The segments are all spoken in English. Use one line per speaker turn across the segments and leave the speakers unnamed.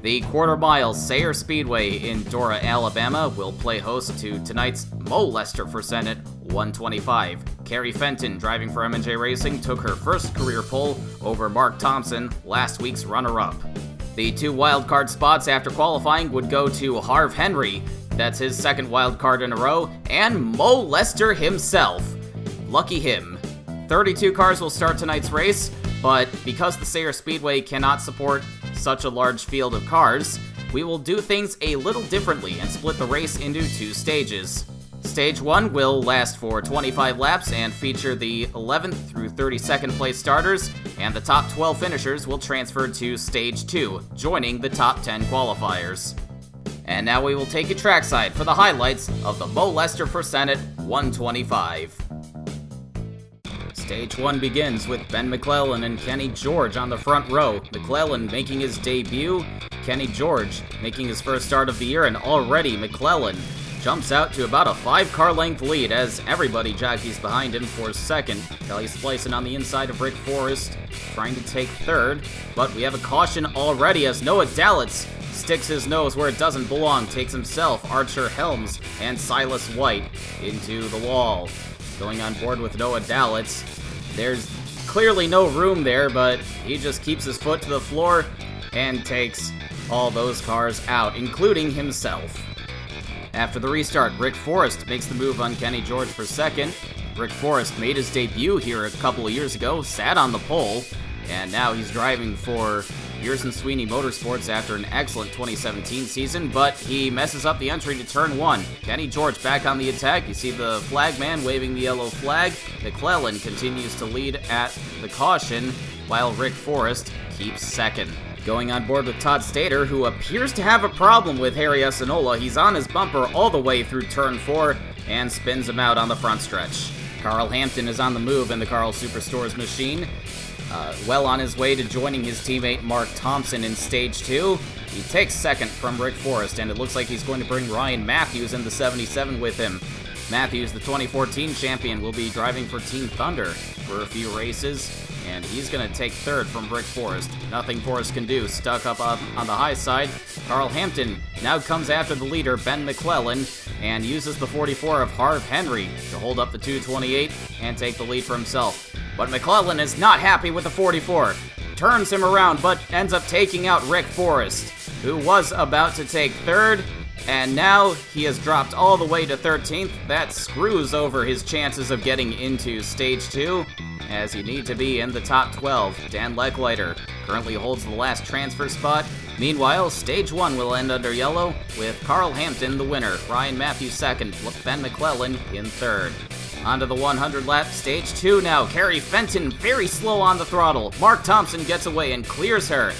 The quarter-mile Sayre Speedway in Dora, Alabama will play host to tonight's Mo Lester for Senate 125. Carrie Fenton, driving for M&J Racing, took her first career pole over Mark Thompson, last week's runner-up. The two wildcard spots after qualifying would go to Harv Henry, that's his second wildcard in a row, and Mo Lester himself. Lucky him. 32 cars will start tonight's race, but because the Sayre Speedway cannot support such a large field of cars, we will do things a little differently and split the race into two stages. Stage 1 will last for 25 laps and feature the 11th through 32nd place starters, and the top 12 finishers will transfer to Stage 2, joining the top 10 qualifiers. And now we will take you trackside for the highlights of the Mo Lester for Senate 125. Stage 1 begins with Ben McClellan and Kenny George on the front row. McClellan making his debut, Kenny George making his first start of the year, and already McClellan jumps out to about a 5-car length lead as everybody jockeys behind him for second. Kelly Splicin on the inside of Rick Forrest, trying to take third, but we have a caution already as Noah Dalitz sticks his nose where it doesn't belong, takes himself, Archer Helms, and Silas White into the wall. Going on board with Noah Dalitz, there's clearly no room there, but he just keeps his foot to the floor and takes all those cars out, including himself. After the restart, Rick Forrest makes the move on Kenny George for second. Rick Forrest made his debut here a couple of years ago, sat on the pole, and now he's driving for Pearson Sweeney Motorsports after an excellent 2017 season, but he messes up the entry to turn 1. Kenny George back on the attack. You see the flagman waving the yellow flag. McClellan continues to lead at the caution, while Rick Forrest keeps second. Going on board with Todd Stater, who appears to have a problem with Harry Essanola. He's on his bumper all the way through turn 4 and spins him out on the front stretch. Carl Hampton is on the move in the Carl Superstores machine. Well on his way to joining his teammate Mark Thompson in Stage 2. He takes second from Rick Forrest, and it looks like he's going to bring Ryan Matthews in the 77 with him. Matthews, the 2014 champion, will be driving for Team Thunder for a few races, and he's going to take third from Rick Forrest. Nothing Forrest can do, stuck up on the high side. Carl Hampton now comes after the leader, Ben McClellan, and uses the 44 of Harv Henry to hold up the 228 and take the lead for himself. But McClellan is not happy with the 44, turns him around, but ends up taking out Rick Forrest, who was about to take third, and now he has dropped all the way to 13th. That screws over his chances of getting into Stage 2, as you need to be in the top 12. Dan Leckliter currently holds the last transfer spot. Meanwhile, Stage 1 will end under yellow, with Carl Hampton the winner, Ryan Matthews second, Ben McClellan in third. Onto the 100-lap Stage 2 now. Carrie Fenton very slow on the throttle. Mark Thompson gets away and clears her.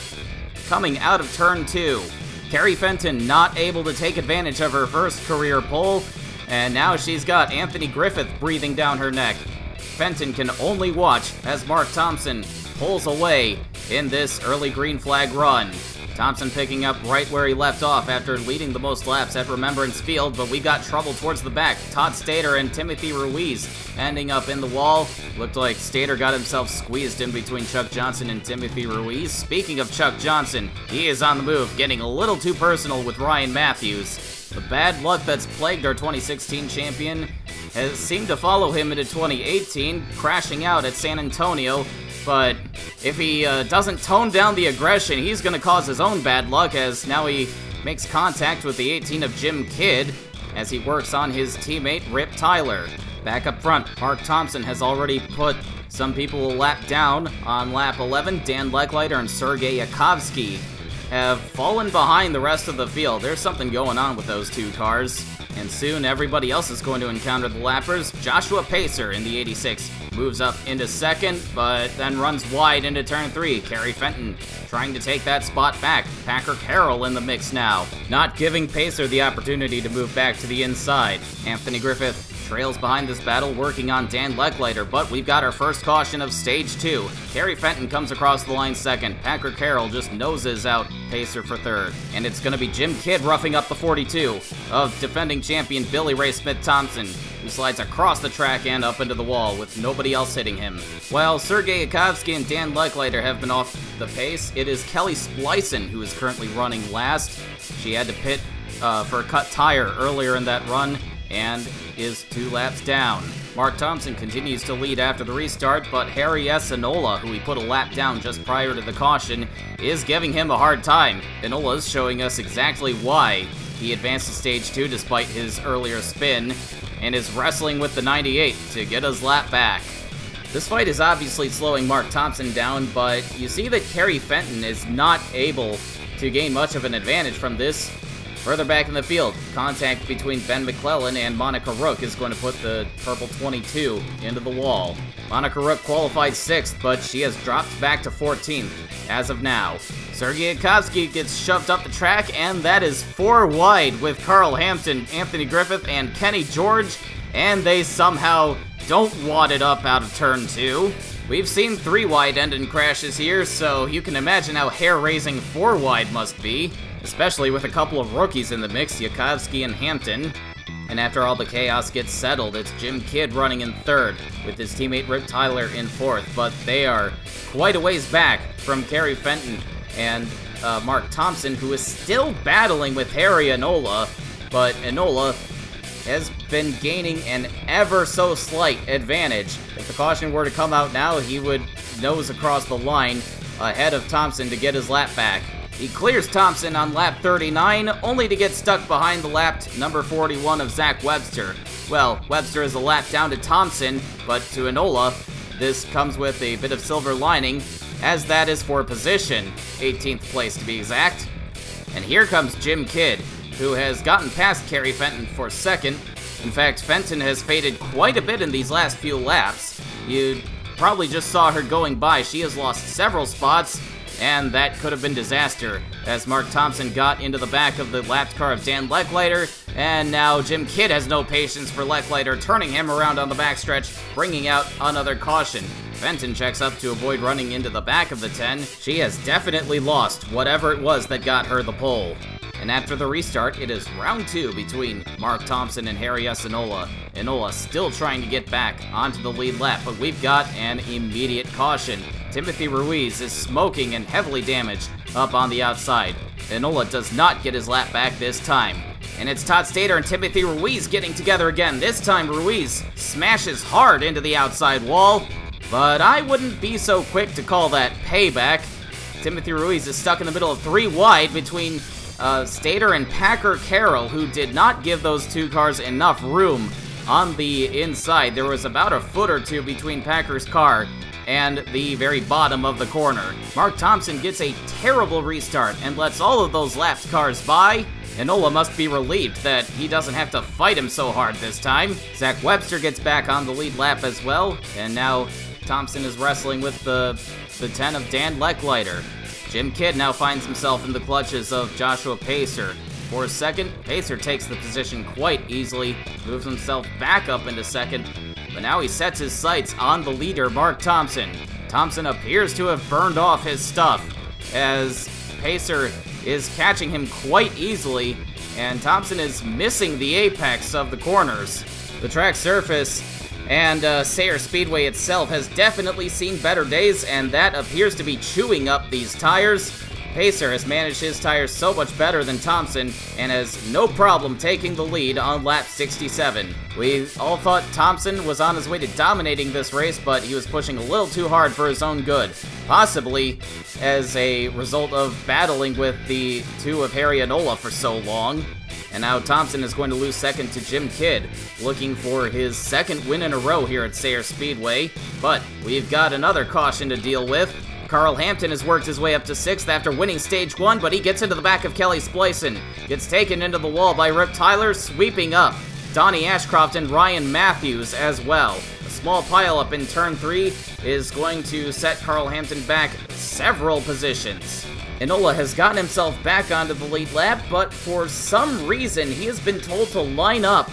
Coming out of turn 2. Carrie Fenton not able to take advantage of her first career pole, and now she's got Anthony Griffith breathing down her neck. Fenton can only watch as Mark Thompson pulls away in this early green flag run. Thompson picking up right where he left off after leading the most laps at Remembrance Field, but we got trouble towards the back. Todd Stater and Timothy Ruiz ending up in the wall. Looked like Stater got himself squeezed in between Chuck Johnson and Timothy Ruiz. Speaking of Chuck Johnson, he is on the move, getting a little too personal with Ryan Matthews. The bad luck that's plagued our 2016 champion has seemed to follow him into 2018, crashing out at San Antonio. But if he doesn't tone down the aggression, he's going to cause his own bad luck, as now he makes contact with the 18 of Jim Kidd as he works on his teammate Rip Tyler. Back up front, Mark Thompson has already put some people a lap down on lap 11. Dan Leckliter and Sergei Yakovsky have fallen behind the rest of the field. There's something going on with those two cars, and soon everybody else is going to encounter the lappers. Joshua Pacer in the 86 moves up into second, but then runs wide into turn 3. Carrie Fenton trying to take that spot back. Packer Carroll in the mix now, not giving Pacer the opportunity to move back to the inside. Anthony Griffith trails behind this battle, working on Dan Leckliter, but we've got our first caution of Stage 2. Carrie Fenton comes across the line second. Packer Carroll just noses out Pacer for third. And it's going to be Jim Kidd roughing up the 42 of defending champion Billy Ray Smith-Thompson, who slides across the track and up into the wall with nobody else hitting him. While Sergei Yakovsky and Dan Lechliter have been off the pace, it is Kelly Splicen who is currently running last. She had to pit for a cut tire earlier in that run and is 2 laps down. Mark Thompson continues to lead after the restart, but Harry S. Enola, who he put a lap down just prior to the caution, is giving him a hard time. Enola's showing us exactly why he advanced to stage 2 despite his earlier spin, and is wrestling with the 98 to get his lap back. This fight is obviously slowing Mark Thompson down, but you see that Kerry Fenton is not able to gain much of an advantage from this. Further back in the field, contact between Ben McClellan and Monica Rook is going to put the purple 22 into the wall. Monica Rook qualified 6th, but she has dropped back to 14th as of now. Sergei Yakovsky gets shoved up the track, and that is 4 wide with Carl Hampton, Anthony Griffith, and Kenny George, and they somehow don't wad it up out of turn 2. We've seen 3 wide end in crashes here, so you can imagine how hair-raising 4 wide must be, especially with a couple of rookies in the mix, Yakovsky and Hampton. And after all the chaos gets settled, it's Jim Kidd running in 3rd, with his teammate Rip Tyler in 4th, but they are quite a ways back from Kerry Fenton and Mark Thompson, who is still battling with Harry Enola, but Enola has been gaining an ever so slight advantage. If the caution were to come out now, he would nose across the line ahead of Thompson to get his lap back. He clears Thompson on lap 39, only to get stuck behind the lapped number 41 of Zach Webster. Well, Webster is a lap down to Thompson, but to Enola, this comes with a bit of silver lining, as that is for position, 18th place to be exact. And here comes Jim Kidd, who has gotten past Kerry Fenton for 2nd. In fact, Fenton has faded quite a bit in these last few laps. You probably just saw her going by. She has lost several spots, and that could have been disaster, as Mark Thompson got into the back of the lapped car of Dan Lechliter, and now Jim Kidd has no patience for Lechliter, turning him around on the backstretch, bringing out another caution. Fenton checks up to avoid running into the back of the 10. She has definitely lost whatever it was that got her the pole. And after the restart, it is round 2 between Mark Thompson and Harry S. Enola. Enola still trying to get back onto the lead lap, but we've got an immediate caution. Timothy Ruiz is smoking and heavily damaged up on the outside. Enola does not get his lap back this time. And it's Todd Stater and Timothy Ruiz getting together again. This time Ruiz smashes hard into the outside wall, but I wouldn't be so quick to call that payback. Timothy Ruiz is stuck in the middle of 3 wide between Stater and Packer Carroll, who did not give those 2 cars enough room on the inside. There was about a foot or 2 between Packer's car and the very bottom of the corner. Mark Thompson gets a terrible restart and lets all of those lapped cars by. Enola must be relieved that he doesn't have to fight him so hard this time. Zach Webster gets back on the lead lap as well, and now Thompson is wrestling with the 10 of Dan Lechliter. Jim Kidd now finds himself in the clutches of Joshua Pacer. For a second, Pacer takes the position quite easily, moves himself back up into 2nd, but now he sets his sights on the leader, Mark Thompson. Thompson appears to have burned off his stuff, as Pacer is catching him quite easily, and Thompson is missing the apex of the corners. The track surface and Sayre Speedway itself has definitely seen better days, and that appears to be chewing up these tires. Pacer has managed his tires so much better than Thompson and has no problem taking the lead on lap 67. We all thought Thompson was on his way to dominating this race, but he was pushing a little too hard for his own good, possibly as a result of battling with the 2 of Harry Enola for so long. And now Thompson is going to lose 2nd to Jim Kidd, looking for his 2nd win in a row here at Sayre Speedway. But we've got another caution to deal with. Carl Hampton has worked his way up to 6th after winning stage 1, but he gets into the back of Kelly Splicen. Gets taken into the wall by Rip Tyler, sweeping up Donnie Ashcroft and Ryan Matthews as well. A small pileup in turn 3 is going to set Carl Hampton back several positions. Enola has gotten himself back onto the lead lap, but for some reason he has been told to line up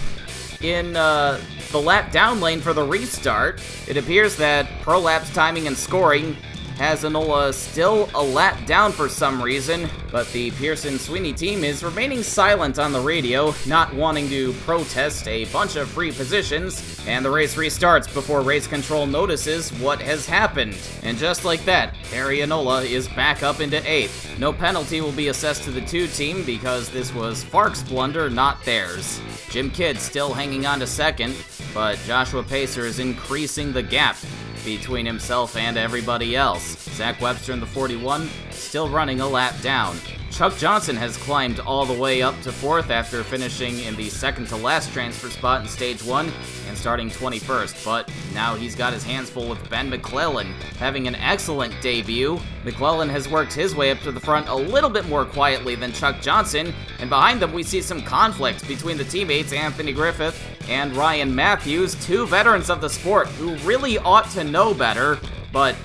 in the lap down lane for the restart. It appears that Prolapse timing and scoring has Enola still a lap down for some reason, but the Pearson-Sweeney team is remaining silent on the radio, not wanting to protest a bunch of free positions, and the race restarts before race control notices what has happened. And just like that, Harry Enola is back up into 8th. No penalty will be assessed to the 2 team because this was FARC's blunder, not theirs. Jim Kidd still hanging on to 2nd, but Joshua Pacer is increasing the gap between himself and everybody else. Zach Webster in the 41, still running a lap down. Chuck Johnson has climbed all the way up to 4th after finishing in the second to last transfer spot in Stage 1 and starting 21st, but now he's got his hands full with Ben McClellan having an excellent debut. McClellan has worked his way up to the front a little bit more quietly than Chuck Johnson, and behind them we see some conflict between the teammates Anthony Griffith and Ryan Matthews, 2 veterans of the sport who really ought to know better, but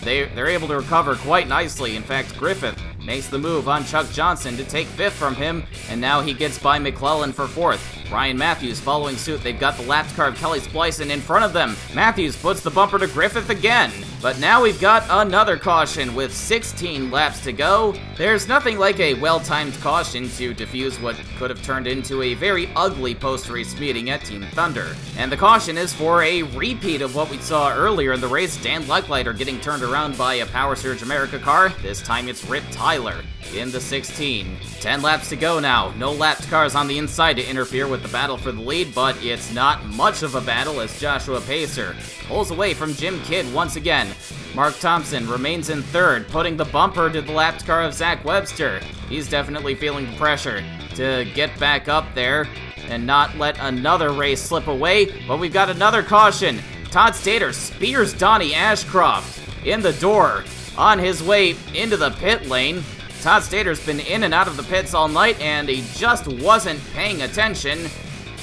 they're able to recover quite nicely. In fact, Griffith makes the move on Chuck Johnson to take 5th from him, and now he gets by McClellan for 4th. Ryan Matthews following suit. They've got the lapped car of Kelly Splicin in front of them. Matthews puts the bumper to Griffith again. But now we've got another caution with 16 laps to go. There's nothing like a well-timed caution to defuse what could have turned into a very ugly post-race meeting at Team Thunder. And the caution is for a repeat of what we saw earlier in the race. Dan Lecklighter getting turned around by a Power Surge America car. This time it's Rip Tyler in the 16. 10 laps to go now. No lapped cars on the inside to interfere with the battle for the lead, but it's not much of a battle as Joshua Pacer pulls away from Jim Kidd once again. Mark Thompson remains in 3rd, putting the bumper to the lapped car of Zach Webster. He's definitely feeling the pressure to get back up there and not let another race slip away, but we've got another caution. Todd Stater spears Donnie Ashcroft in the door on his way into the pit lane. Todd Stater's been in and out of the pits all night, and he just wasn't paying attention,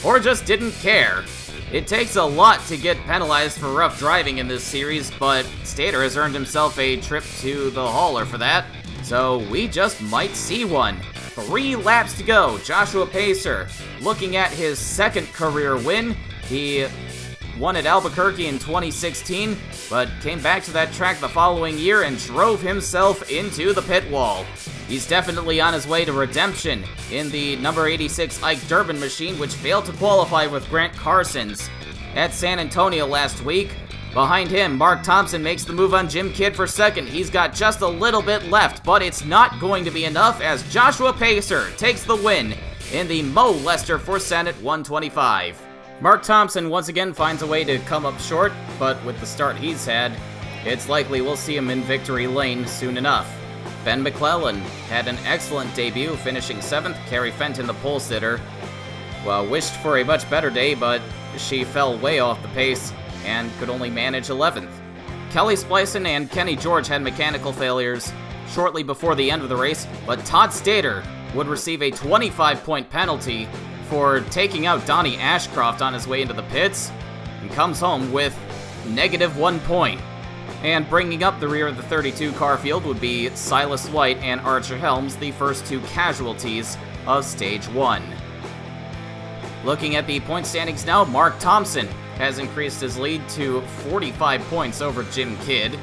or just didn't care. It takes a lot to get penalized for rough driving in this series, but Stater has earned himself a trip to the hauler for that, so we just might see one. 3 laps to go. Joshua Pacer looking at his 2nd career win. He won at Albuquerque in 2016, but came back to that track the following year and drove himself into the pit wall. He's definitely on his way to redemption in the number 86 Ike Durbin machine, which failed to qualify with Grant Carson's at San Antonio last week. Behind him, Mark Thompson makes the move on Jim Kidd for 2nd. He's got just a little bit left, but it's not going to be enough as Joshua Pacer takes the win in the Mo Lester for Senate 125. Mark Thompson once again finds a way to come up short, but with the start he's had, it's likely we'll see him in victory lane soon enough. Ben McClellan had an excellent debut, finishing 7th. Carrie Fenton, the pole sitter, well, wished for a much better day, but she fell way off the pace and could only manage 11th. Kelly Splicin and Kenny George had mechanical failures shortly before the end of the race, but Todd Stater would receive a 25-point penalty for taking out Donnie Ashcroft on his way into the pits, and comes home with -1 point. And bringing up the rear of the 32 car field would be Silas White and Archer Helms, the first 2 casualties of Stage 1. Looking at the point standings now, Mark Thompson has increased his lead to 45 points over Jim Kidd.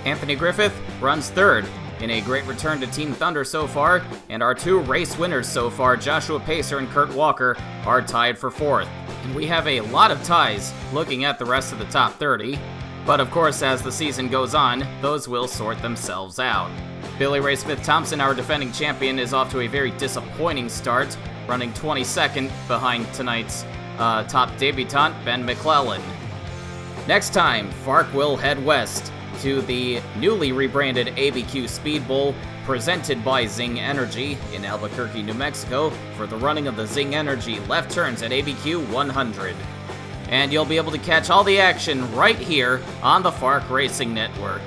Anthony Griffith runs 3rd in a great return to Team Thunder so far, and our 2 race winners so far, Joshua Pacer and Kurt Walker, are tied for 4th. And we have a lot of ties looking at the rest of the top 30. But of course, as the season goes on, those will sort themselves out. Billy Ray Smith Thompson, our defending champion, is off to a very disappointing start, running 22nd behind tonight's top debutant, Ben McClellan. Next time, FARC will head west to the newly rebranded ABQ Speed Bowl, presented by Zing Energy in Albuquerque, New Mexico, for the running of the Zing Energy left turns at ABQ 100. And you'll be able to catch all the action right here on the FARC Racing Network.